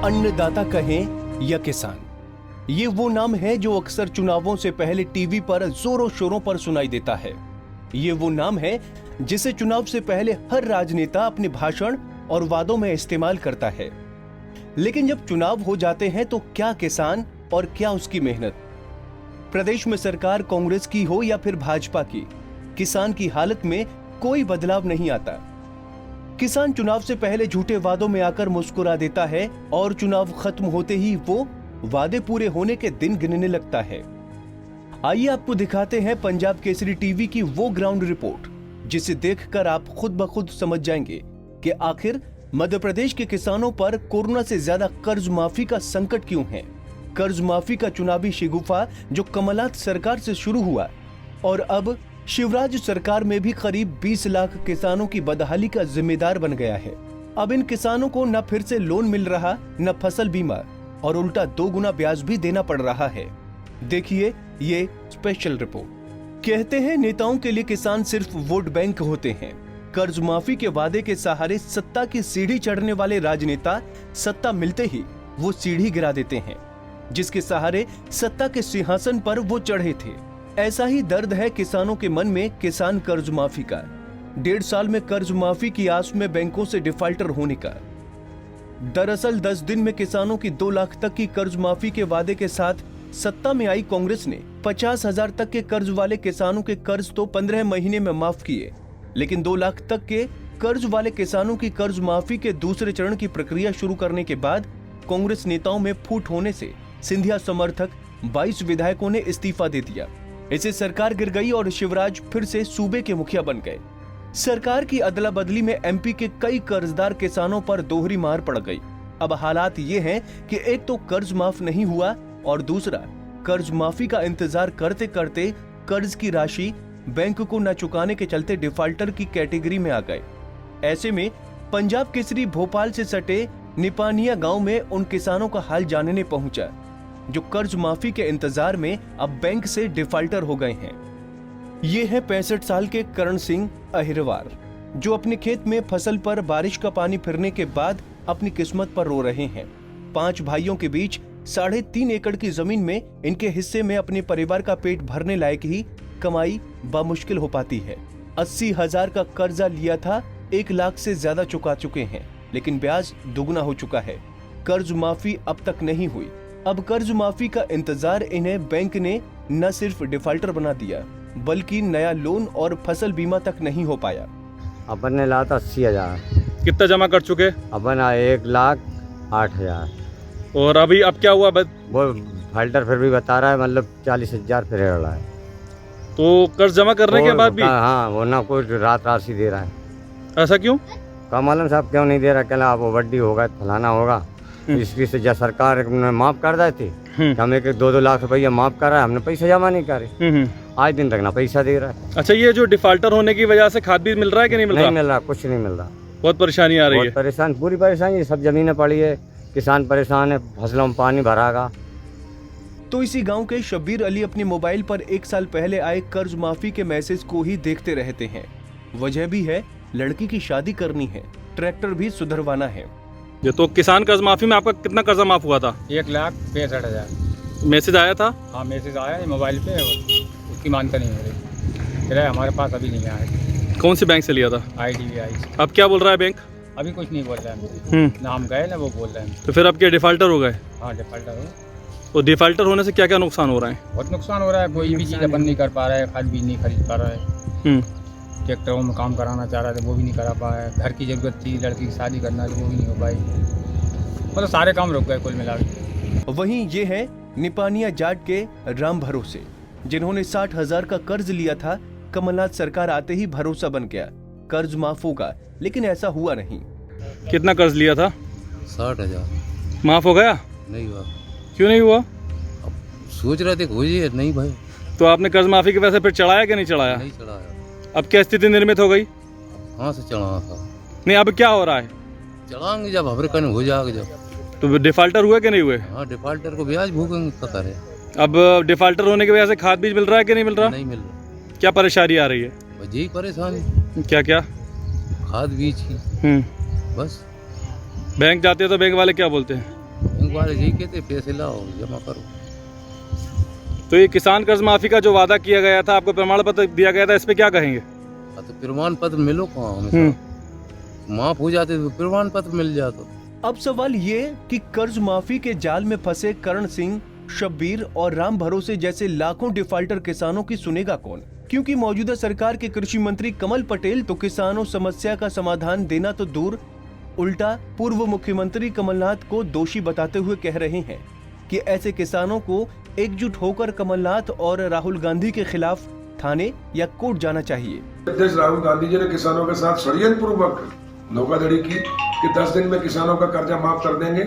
अन्नदाता कहें या किसान, ये वो नाम है जो अक्सर चुनावों से पहले टीवी पर जोरों शोरों पर सुनाई देता है। ये वो नाम है जिसे चुनाव से पहले हर राजनेता अपने भाषण और वादों में इस्तेमाल करता है। लेकिन जब चुनाव हो जाते हैं तो क्या किसान और क्या उसकी मेहनत? प्रदेश में सरकार कांग्रेस की हो या फिर भाजपा की, किसान की हालत में कोई बदलाव नहीं आता। किसान चुनाव से पहले झूठे वादों में आकर मुस्कुरा देता है और चुनाव खत्म होते ही वो वादे पूरे होने के दिन गिनने लगता है। आइए आपको दिखाते हैं पंजाब केसरी टीवी की वो ग्राउंड रिपोर्ट, जिसे देखकर आप खुद ब खुद समझ जाएंगे कि आखिर मध्य प्रदेश के किसानों पर कोरोना से ज्यादा कर्ज माफी का संकट क्यों है। कर्ज माफी का चुनावी शिगुफा जो कमलनाथ सरकार से शुरू हुआ और अब शिवराज सरकार में भी करीब 20 लाख किसानों की बदहाली का जिम्मेदार बन गया है। अब इन किसानों को न फिर से लोन मिल रहा, न फसल बीमा, और उल्टा 2 गुना ब्याज भी देना पड़ रहा है। देखिए ये स्पेशल रिपोर्ट। कहते हैं नेताओं के लिए किसान सिर्फ वोट बैंक होते हैं। कर्ज माफी के वादे के सहारे सत्ता की सीढ़ी चढ़ने वाले राजनेता सत्ता मिलते ही वो सीढ़ी गिरा देते हैं जिसके सहारे सत्ता के सिंहासन पर वो चढ़े थे। ऐसा ही दर्द है किसानों के मन में किसान कर्ज माफी का। 1.5 साल में कर्ज माफी की आस में बैंकों से डिफाल्टर होने का। दरअसल 10 दिन में किसानों की 2 लाख तक की कर्ज माफी के वादे के साथ सत्ता में आई कांग्रेस ने 50,000 तक के कर्ज वाले किसानों के कर्ज तो 15 महीने में माफ किए, लेकिन 2 लाख तक के कर्ज वाले किसानों की कर्ज माफी के दूसरे चरण की प्रक्रिया शुरू करने के बाद कांग्रेस नेताओं में फूट होने से सिंधिया समर्थक 22 विधायकों ने इस्तीफा दे दिया। इससे सरकार गिर गई और शिवराज फिर से सूबे के मुखिया बन गए। सरकार की अदला बदली में एमपी के कई कर्जदार किसानों पर दोहरी मार पड़ गई। अब हालात ये हैं कि एक तो कर्ज माफ नहीं हुआ और दूसरा कर्ज माफी का इंतजार करते करते कर्ज की राशि बैंक को न चुकाने के चलते डिफाल्टर की कैटेगरी में आ गए। ऐसे में पंजाब केसरी भोपाल से सटे निपानिया गांव में उन किसानों का हाल जानने पहुंचा जो कर्ज माफी के इंतजार में अब बैंक से डिफाल्टर हो गए हैं। ये है 65 साल के करण सिंह अहिरवार, जो अपने खेत में फसल पर बारिश का पानी फिरने के बाद अपनी किस्मत पर रो रहे हैं। 5 भाइयों के बीच 3.5 एकड़ की जमीन में इनके हिस्से में अपने परिवार का पेट भरने लायक ही कमाई बामुश्किल हो पाती है। 80,000 का कर्जा लिया था, 1 लाख से ज्यादा चुका चुके हैं, लेकिन ब्याज दुगना हो चुका है। कर्ज माफी अब तक नहीं हुई। अब कर्ज माफी का इंतजार इन्हें बैंक ने न सिर्फ डिफाल्टर बना दिया बल्कि नया लोन और फसल बीमा तक नहीं हो पाया। अपन ने लाया था 80,000। कितना जमा कर चुके? अपन 1,08,000। और अभी अब क्या हुआ? वो फाल्टर फिर भी बता रहा है मतलब 40,000 फिर रहा है। तो कर्ज जमा करने के बाद भी? हाँ, वो ना कुछ रात राशि दे रहा है। ऐसा क्यों? कमलन साहब क्यों नहीं दे रहा? कहला वो वड्डी होगा, फलाना होगा। इसकी से जब सरकार ने माफ कर दी थी, हम 1-2 लाख रुपया माफ कर रहा है, हमने पैसा जमा नहीं करे। आज दिन तक ना पैसा दे रहा है। अच्छा, ये जो डिफाल्टर होने की वजह से खाद बीज मिल रहा है कि नहीं मिल रहा? नहीं मिल रहा, कुछ नहीं मिल रहा। बहुत परेशानी आ रही है। परेशान, पूरी परेशानी, सब जमीनें पड़ी है, किसान परेशान है, फसलों में पानी भरागा। तो इसी गांव के शब्बीर अली अपने मोबाइल पर 1 साल पहले आए कर्ज माफी के मैसेज को ही देखते रहते हैं। वजह भी है, लड़की की शादी करनी है, ट्रैक्टर भी सुधरवाना है। ये तो किसान कर्ज माफी में आपका कितना कर्जा माफ हुआ था? 1,65,000 मैसेज आया था? हाँ, मैसेज आया है मोबाइल पे, उसकी मानता नहीं हो रही। फिर हमारे पास अभी नहीं आया। कौन सी बैंक से लिया था? IDBI। अब क्या बोल रहा है बैंक? अभी कुछ नहीं बोल रहा है। ना हम गए ना वो बोल रहे हैं। तो फिर अब क्या डिफाल्टर हो गए? हाँ, डिफाल्टर हो। तो डिफाल्टर होने से क्या क्या नुकसान हो रहा है? बहुत नुकसान हो रहा है। कोई भी चीज़ अपन नहीं कर पा रहा है, खाद बीज नहीं खरीद पा रहा है। ट्रैक्टरों में काम कराना चाह रहा था, वो भी नहीं करा पाया। घर की जरूरत थी, लड़की की शादी करना थी, वो भी नहीं हो पाई। मतलब सारे काम रुक गए कुल मिला के। वहीं ये है निपानिया जाट के राम भरोसे, जिन्होंने 60,000 का कर्ज लिया था। कमलनाथ सरकार आते ही भरोसा बन गया, कर्ज माफ होगा, लेकिन ऐसा हुआ नहीं। कितना कर्ज लिया था? 60,000। माफ हो गया? नहीं हुआ। क्यों नहीं हुआ? अब सोच रहे थे हो जाए, नहीं भाई। तो आपने कर्ज माफी के पैसे फिर चढ़ाया कि नहीं चढ़ाया? नहीं चढ़ाया। अब क्या स्थिति निर्मित हो गई? कहाँ से चढ़ाना था? नहीं, अब क्या हो रहा है? चढ़ाएंगे जब हबरकन हो जाएगा जब। तो डिफाल्टर हुए कि नहीं हुए? हाँ, डिफाल्टर को ब्याज भूखेंगे क्या करे। अब डिफाल्टर होने की वजह से खाद बीज मिल रहा है कि नहीं मिल रहा? नहीं मिल रहा। क्या परेशानी आ रही है? बस यही परेशानी। क्या क्या? खाद बीज की। बस। बैंक जाते हैं तो बैंक वाले क्या बोलते हैं? बैंक वाले यही कहते पैसे लाओ जमा करो। तो ये किसान कर्ज माफी का जो वादा किया गया था, आपको प्रमाण पत्र दिया गया था, इस पे क्या कहेंगे? तो प्रमाण पत्र मिलो कहाँ हमें, माफ हो जाते तो प्रमाण पत्र मिल जाता। अब सवाल ये कि कर्ज माफी के जाल में फंसे करण सिंह, शब्बीर और राम भरोसे जैसे लाखों डिफाल्टर किसानों की सुनेगा कौन? क्योंकि मौजूदा सरकार के कृषि मंत्री कमल पटेल तो किसानों समस्या का समाधान देना तो दूर, उल्टा पूर्व मुख्यमंत्री कमलनाथ को दोषी बताते हुए कह रहे हैं कि ऐसे किसानों को एकजुट होकर कमलनाथ और राहुल गांधी के खिलाफ थाने या कोर्ट जाना चाहिए। अध्यक्ष राहुल गांधी जी ने किसानों के साथ षड्यंत्र पूर्वक धोखाधड़ी की कि 10 दिन में किसानों का कर्जा माफ कर देंगे,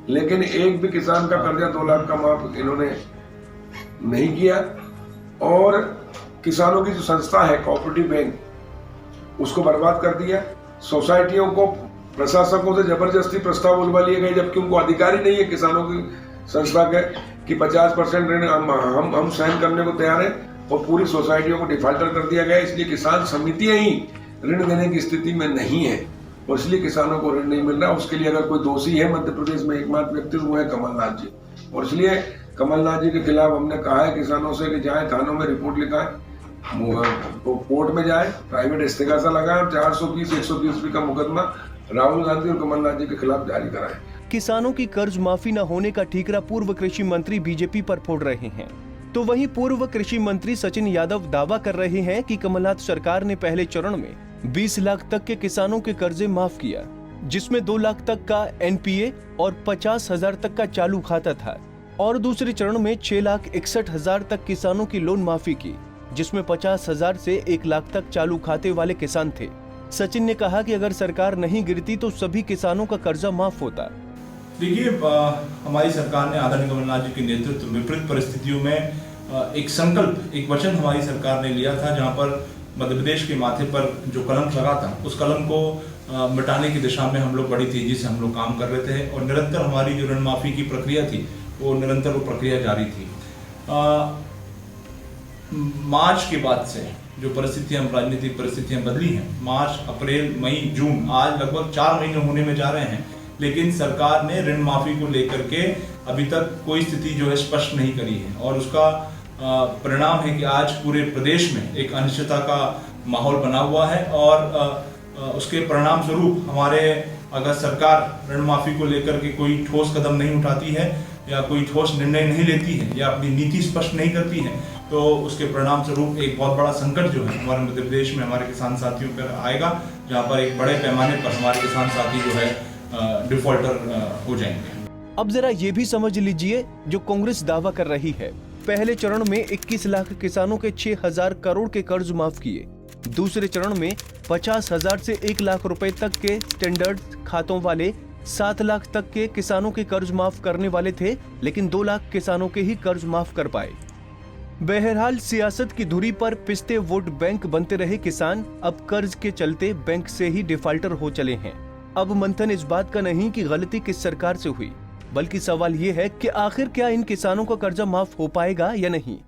लेकिन एक भी किसान का कर्जा 2 लाख का माफ इन्होंने नहीं किया। और किसानों की जो संस्था है कोऑपरेटिव बैंक, उसको बर्बाद कर दिया। सोसाइटियों को प्रशासकों से जबरदस्ती प्रस्ताव बुलवा लिए गए, जबकि उनको अधिकार ही नहीं है किसानों की संस्था के कि 50% ऋण हम सहन करने को तैयार है, और पूरी सोसाइटियों को डिफाल्टर कर दिया गया। इसलिए किसान समितियां ही ऋण देने की स्थिति में नहीं है, और इसलिए किसानों को ऋण नहीं मिल रहा। उसके लिए अगर कोई दोषी है मध्य प्रदेश में, एकमात्र व्यक्ति वो है कमलनाथ जी, और इसलिए कमलनाथ जी के खिलाफ हमने कहा है किसानों से कि जाए थानों में रिपोर्ट लिखाएं, कोर्ट में जाए, प्राइवेट इस्तेगासा लगाएं, 420 120 का मुकदमा राहुल गांधी और कमलनाथ जी के खिलाफ जारी कराएं। किसानों की कर्ज माफी न होने का ठीकरा पूर्व कृषि मंत्री बीजेपी पर फोड़ रहे हैं, तो वहीं पूर्व कृषि मंत्री सचिन यादव दावा कर रहे हैं कि कमलनाथ सरकार ने पहले चरण में 20 लाख तक के किसानों के कर्जे माफ किया, जिसमें 2 लाख तक का एनपीए और 50,000 तक का चालू खाता था, और दूसरे चरण में 6,61,000 तक किसानों की लोन माफी की, जिसमें 50,000 से 1 लाख तक चालू खाते वाले किसान थे। सचिन ने कहा कि अगर सरकार नहीं गिरती तो सभी किसानों का कर्जा माफ होता। देखिए, हमारी सरकार ने आदरणीय कमलनाथ जी के नेतृत्व में विपरीत परिस्थितियों में एक संकल्प, एक वचन हमारी सरकार ने लिया था, जहां पर मध्य प्रदेश के माथे पर जो कलंक लगा था, उस कलंक को मिटाने की दिशा में हम लोग बड़ी तेजी से हम लोग काम कर रहे थे, और निरंतर हमारी जो ऋण माफी की प्रक्रिया थी वो निरंतर वो प्रक्रिया जारी थी। मार्च के बाद से जो परिस्थितियां, राजनीतिक परिस्थितियां बदली हैं, मार्च, अप्रैल, मई, जून, आज लगभग 4 महीने होने में जा रहे हैं, लेकिन सरकार ने ऋण माफी को लेकर के अभी तक कोई स्थिति जो है स्पष्ट नहीं करी है, और उसका परिणाम है कि आज पूरे प्रदेश में एक अनिश्चितता का माहौल बना हुआ है, और उसके परिणाम स्वरूप हमारे, अगर सरकार ऋण माफी को लेकर के कोई ठोस कदम नहीं उठाती है या कोई ठोस निर्णय नहीं लेती है या अपनी नीति स्पष्ट नहीं करती है, तो उसके परिणाम स्वरूप एक बहुत बड़ा संकट जो है हमारे मध्य प्रदेश में हमारे किसान साथियों पर आएगा, जहां पर एक बड़े पैमाने पर हमारे किसान साथी जो है डिफॉल्टर हो जाएंगे। अब जरा ये भी समझ लीजिए जो कांग्रेस दावा कर रही है। पहले चरण में 21 लाख किसानों के 6,000 करोड़ के कर्ज माफ किए, दूसरे चरण में 50,000 से 1 लाख रुपए तक के स्टैंडर्ड खातों वाले 7 लाख तक के किसानों के कर्ज माफ करने वाले थे, लेकिन 2 लाख किसानों के ही कर्ज माफ कर पाए। बहरहाल सियासत की धुरी पर पिसते वोट बैंक बनते रहे किसान अब कर्ज के चलते बैंक से ही डिफाल्टर हो चले हैं। अब मंथन इस बात का नहीं कि गलती किस सरकार से हुई, बल्कि सवाल ये है कि आखिर क्या इन किसानों का कर्जा माफ हो पाएगा या नहीं।